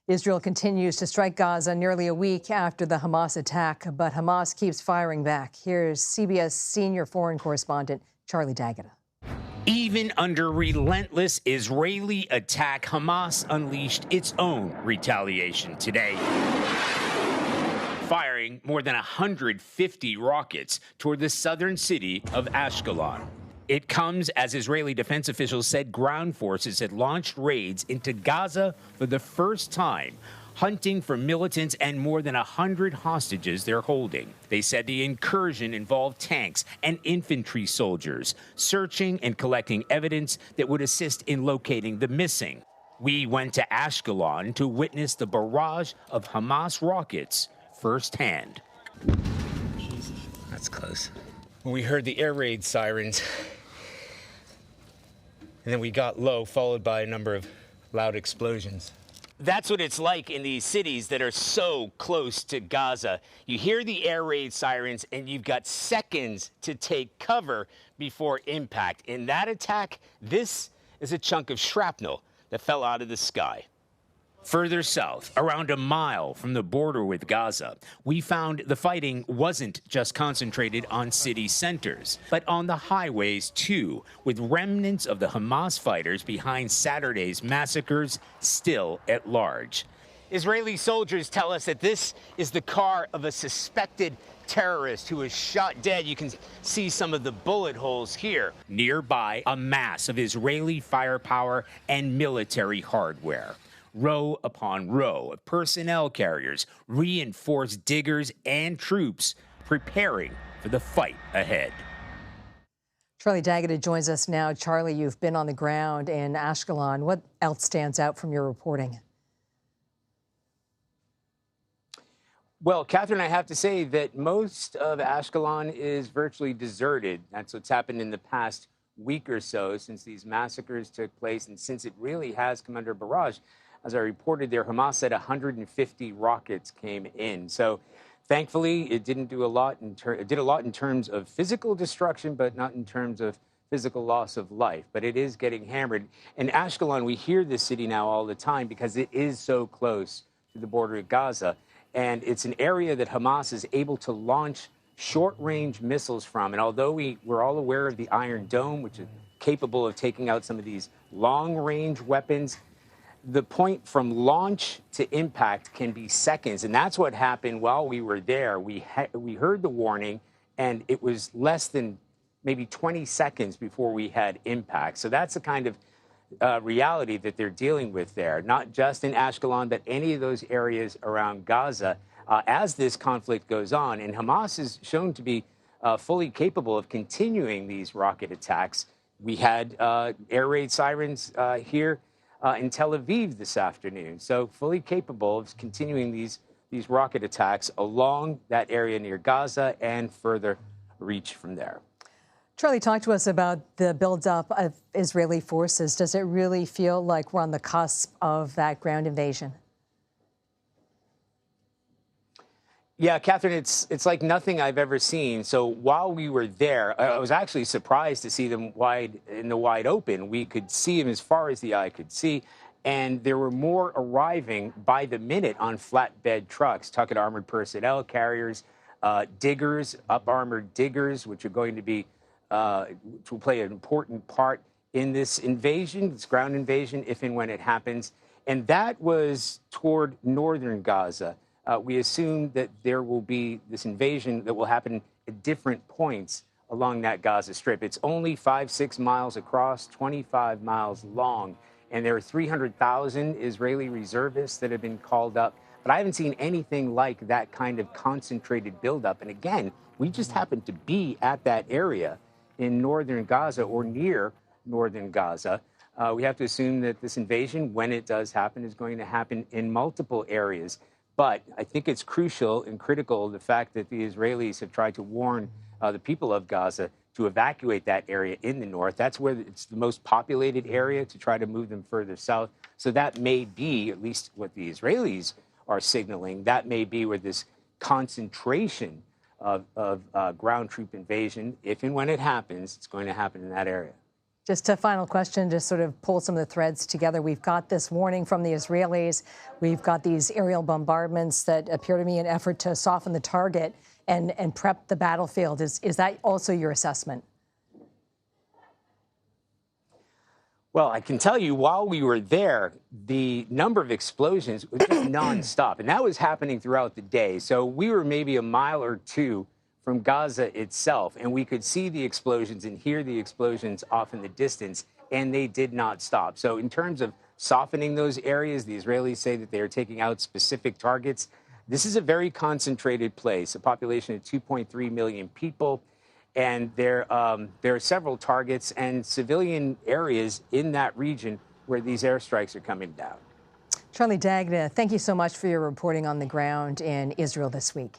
Israel continues to strike Gaza nearly a week after the Hamas attack, but Hamas keeps firing back. Here's CBS senior foreign correspondent Charlie D'Agata. Even under relentless Israeli attack, Hamas unleashed its own retaliation today, firing more than 150 rockets toward the southern city of Ashkelon. It comes as Israeli defense officials said ground forces had launched raids into Gaza for the first time, hunting for militants and more than 100 hostages they're holding. They said the incursion involved tanks and infantry soldiers, searching and collecting evidence that would assist in locating the missing. We went to Ashkelon to witness the barrage of Hamas rockets firsthand. That's close. When we heard the air raid sirens, and then we got low, followed by a number of loud explosions. That's what it's like in these cities that are so close to Gaza. You hear the air raid sirens, and you've got seconds to take cover before impact. In that attack, this is a chunk of shrapnel that fell out of the sky. Further south, around a mile from the border with Gaza, we found the fighting wasn't just concentrated on city centers, but on the highways too, with remnants of the Hamas fighters behind Saturday's massacres still at large. Israeli soldiers tell us that this is the car of a suspected terrorist who was shot dead. You can see some of the bullet holes here. Nearby, a mass of Israeli firepower and military hardware. Row upon row of personnel carriers, reinforced diggers, and troops preparing for the fight ahead. Charlie D'Agata joins us now. Charlie, you've been on the ground in Ashkelon. What else stands out from your reporting? Well, Catherine, I have to say that most of Ashkelon is virtually deserted. That's what's happened in the past week or so since these massacres took place and since it really has come under barrage. As I reported there, Hamas said 150 rockets came in. So thankfully, it didn't do a lot. It did a lot in terms of physical destruction, but not in terms of physical loss of life. But it is getting hammered. In Ashkelon, we hear this city now all the time because it is so close to the border of Gaza. And it's an area that Hamas is able to launch short-range missiles from. And although we're all aware of the Iron Dome, which is capable of taking out some of these long-range weapons, the point from launch to impact can be seconds. And that's what happened while we were there. We heard the warning, and it was less than maybe 20 seconds before we had impact. So that's the kind of reality that they're dealing with there, not just in Ashkelon, but any of those areas around Gaza as this conflict goes on. And Hamas is shown to be fully capable of continuing these rocket attacks. We had air raid sirens here in Tel Aviv this afternoon, so fully capable of continuing these rocket attacks along that area near Gaza and further reach from there. Charlie, talk to us about the buildup of Israeli forces. Does it really feel like we're on the cusp of that ground invasion? Yeah, Catherine, it's like nothing I've ever seen. So while we were there, I was actually surprised to see them in the wide open. We could see them as far as the eye could see. And there were more arriving by the minute on flatbed trucks, tugged armored personnel carriers, diggers, up-armored diggers, which are going to be, which will play an important part in this invasion, this ground invasion, if and when it happens. And that was toward northern Gaza. We assume that there will be this invasion that will happen at different points along that Gaza Strip. It's only 5-6 miles across, 25 miles long, and there are 300,000 Israeli reservists that have been called up. But I haven't seen anything like that kind of concentrated buildup. And again, we just happen to be at that area in northern Gaza or near northern Gaza. We have to assume that this invasion, when it does happen, is going to happen in multiple areas. But I think it's crucial and critical the fact that the Israelis have tried to warn the people of Gaza to evacuate that area in the north. That's where it's the most populated area, to try to move them further south. So that may be, at least what the Israelis are signaling, that may be where this concentration of ground troop invasion, if and when it happens, it's going to happen in that area. Just a final question, just sort of pull some of the threads together. We've got this warning from the Israelis. We've got these aerial bombardments that appear to be an effort to soften the target and prep the battlefield. Is that also your assessment? Well, I can tell you, while we were there, the number of explosions was just nonstop, and that was happening throughout the day. So we were maybe a mile or two from Gaza itself, and we could see the explosions and hear the explosions off in the distance, and they did not stop. So in terms of softening those areas, the Israelis say that they are taking out specific targets. This is a very concentrated place, a population of 2.3 million people. And there are several targets and civilian areas in that region where these airstrikes are coming down. Charlie D'Agata, thank you so much for your reporting on the ground in Israel this week.